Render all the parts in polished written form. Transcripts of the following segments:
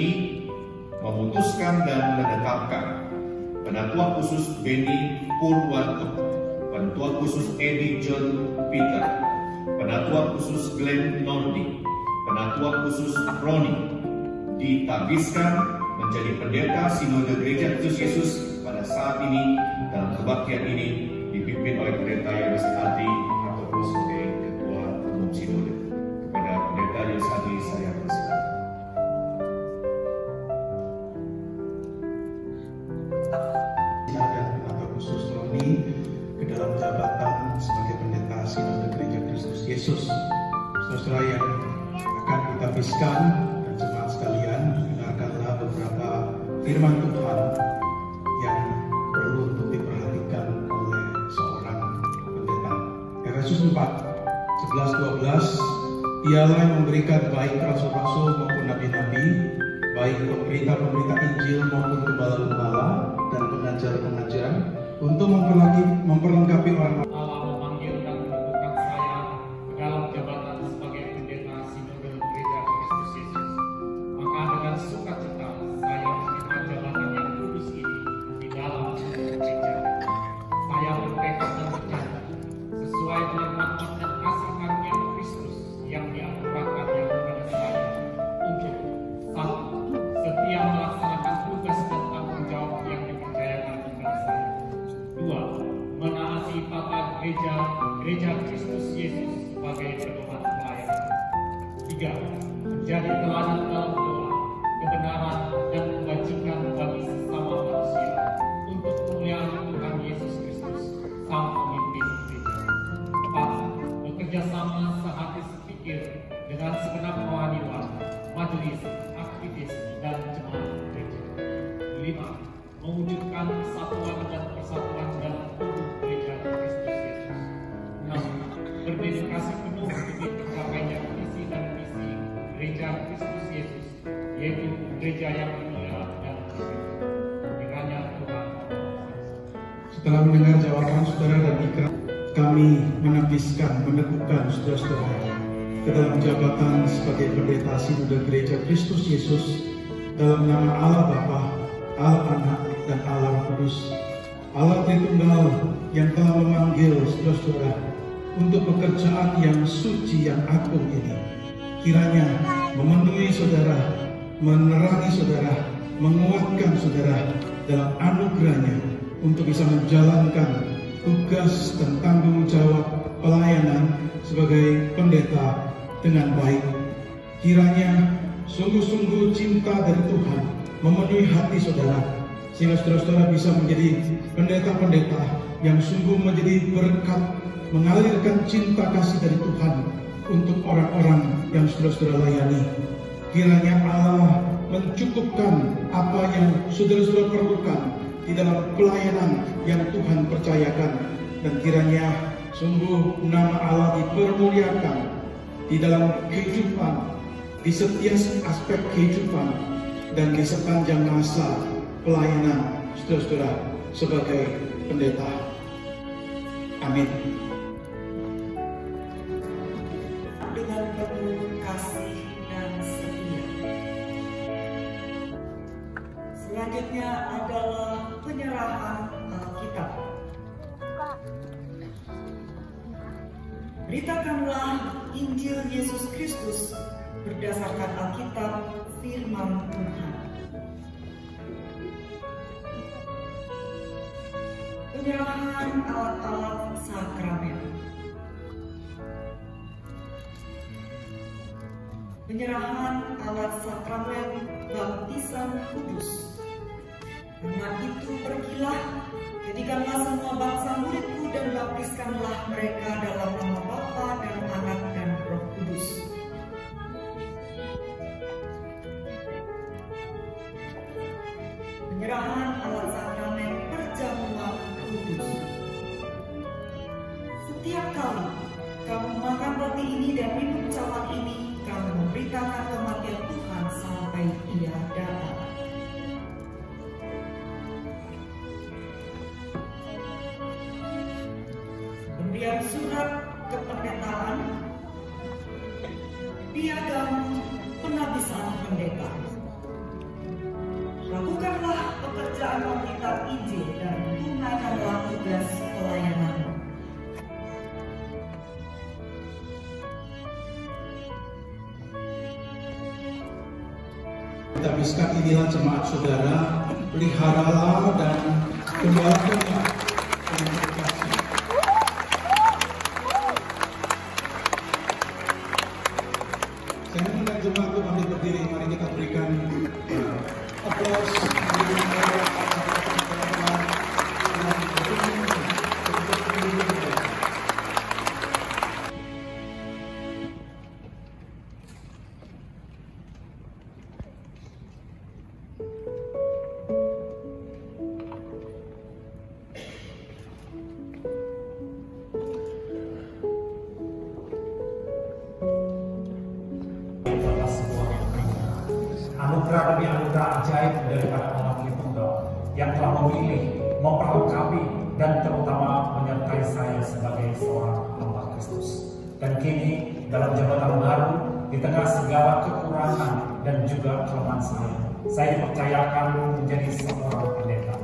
ini memutuskan dan menetapkan Penatua Khusus Benny Purwanto, Penatua Khusus Eddie John Peter, Penatua Khusus Glenn Nordi, Penatua Khusus Roni ditabiskan menjadi pendeta Sinode Gereja Kristus Yesus pada saat ini dalam kebaktian ini dipimpin oleh Pendeta Yones Adi ataupun sebagai Ketua Umum Sinode. Kepada Pendeta Yones Adi saya persilakan. Penata Khusus Roni ke dalam jabatan sebagai Pendeta Sinode Gereja Kristus Yesus. Saudara yang akan ditabiskan dan jemaat sekalian, dengarkanlah beberapa firman Tuhan yang perlu untuk diperhatikan oleh seorang pendeta. Efesus 4, 11-12, Dialah yang memberikan baik rasul-rasul maupun nabi-nabi, baik pemberita-pemberita Injil maupun gembala-gembala dan pengajar-pengajar, untuk memperlengkapi orang-orang. Allah memanggil dan menentukan saya ke dalam jabatan sebagai pendeta Sinode Gereja Kristus Yesus. Maka dengan sukacita saya menerima jabatan yang kudus ini di dalam gereja. Saya bertekad dan berjanji sesuai dengan rahmat dan kasih karunia Kristus yang dianugerahkannya kepada saya untuk: 1. Setia melaksanakan tugas dan tanggung jawab yang dipercayakan kepada saya. 2. Menaati tata gereja Kristus Yesus sebagai pedoman pelayanan. 3. Menjadi teladan dalam doa, kebenaran, dan kebajikan bagi sesama manusia untuk kemuliaan Tuhan Yesus Kristus, Sang Pemimpin Gereja. 4. Bekerja sama sehati sepikir dengan segenap rohaniwan, majelis, aktivis, dan jemaat gereja. 5. Mewujudkan kesatuan dan persatuan dalam tubuh gereja Kristus Yesus. 6. Berdedikasi penuh demi tercapainya visi dan misi gereja Kristus Yesus, yaitu gereja yang mulia dan bersih. Kiranya Tuhan Setelah mendengar jawaban saudara dan ikrar, kami menabiskan, meneguhkan saudara-saudara ke dalam jabatan sebagai pendeta Sinode Gereja Kristus Yesus dalam nama Allah Bapa, Allah Anak, dan Allah Roh Kudus. Allah Tritunggal yang telah memanggil saudara-saudara untuk pekerjaan yang suci, yang agung ini, kiranya memenuhi saudara, menerangi saudara, menguatkan saudara dalam anugerahnya untuk bisa menjalankan tugas dan tanggung jawab pelayanan sebagai pendeta dengan baik. Kiranya sungguh-sungguh cinta dari Tuhan memenuhi hati saudara, sehingga saudara-saudara bisa menjadi pendeta-pendeta yang sungguh menjadi berkat, mengalirkan cinta kasih dari Tuhan untuk orang-orang yang saudara-saudara layani. Kiranya Allah mencukupkan apa yang saudara-saudara perlukan di dalam pelayanan yang Tuhan percayakan, dan kiranya sungguh nama Allah dipermuliakan di dalam kehidupan, di setiap aspek kehidupan, dan di sepanjang masa pelayanan saudara-saudara sebagai pendeta. Amin. Dengan penuh kasih dan setia. Selanjutnya adalah penyerahan Alkitab. Beritakanlah Injil Yesus Kristus berdasarkan Alkitab, firman Tuhan. Penyerahan alat-alat sakramen. Penyerahan alat sakramen baptisan kudus. Karena itu pergilah, jadikanlah semua bangsa muridku dan baptiskanlah mereka dalam nama Bapa dan Anak dan Roh Kudus. Penyerahan alat sakramen perjamuan kudus. Setiap kali kamu makan roti ini dan minum cawan ini, kamu memberitakan kematian Tuhan sampai Ia datang. Pemberian surat kependetaan, piagam penabisan pendeta. pekerjaan pemberitaan Injil dan tunaikanlah tugas pelayananmu. Kita habiskan inilah jemaat saudara, peliharalah dan gembalakanlah dengan kasih. Saya mengundang jemaat untuk kami berdiri, mari kita berikan aplaus. Anugerah demi anugerah ajaib daripada Allah Tritunggal yang telah memilih, memperlengkapi, dan terutama menyertai saya sebagai seorang hamba Kristus. Dan kini dalam jabatan baru, di tengah segala kekurangan dan juga kelemahan saya dipercayakan menjadi seorang pendeta.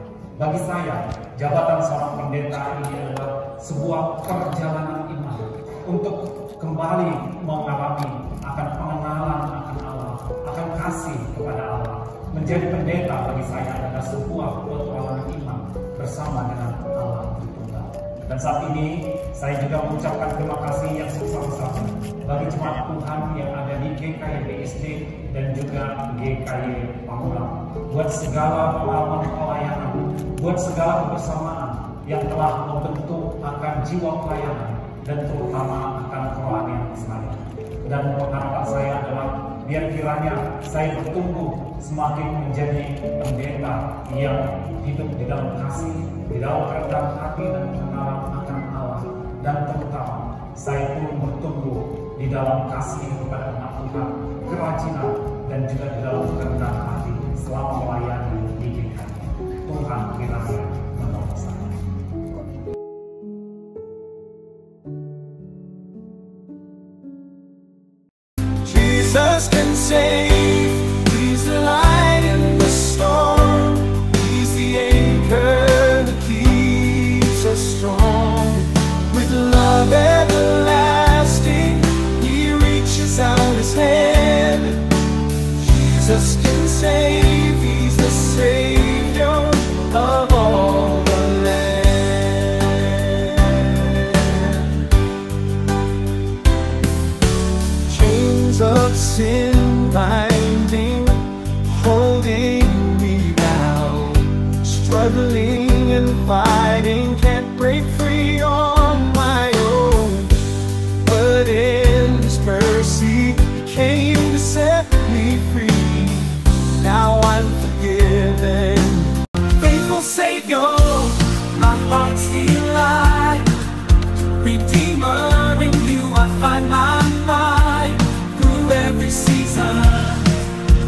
Bagi saya, jabatan seorang pendeta ini adalah sebuah perjalanan iman untuk kembali mengalami akan pengenalan akan Allah, akan kasih kepada Allah. Menjadi pendeta bagi saya adalah sebuah petualangan iman bersama dengan Allah Tritunggal. Dan saat ini saya juga mengucapkan terima kasih yang sebesar-besarnya bagi jemaat Tuhan yang ada di GKY BSD dan juga GKY Pamulang, buat segala pengalaman pelayanan, buat segala kebersamaan yang telah membentuk akan jiwa pelayanan dan terutama akan kerohanian saya. Dan harapan saya adalah biar kiranya saya bertumbuh semakin menjadi pendeta yang hidup di dalam kasih, di dalam kerendahan hati dan pengenalan akan Allah, dan terutama saya pun bertumbuh di dalam kasih kepada umat Tuhan, kerajinan, dan juga di dalam kerendahan hati selama melayani di GKY. Tuhan kiranya menolong saya. Jesus can save, He's the light in the storm, He's the anchor that keeps us strong. With love everlasting, He reaches out His hand. Jesus can save, He's the Savior of all the land. Chains of sin binding, holding me down, struggling and fighting, can't break free on my own. But in His mercy, He came to set me free. Now I'm forgiven. Faithful Savior, my heart's delight, Redeemer, in You I find my mind. Through every season,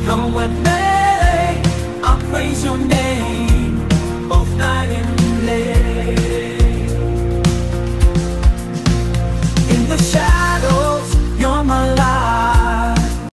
come what may, I'll praise Your name.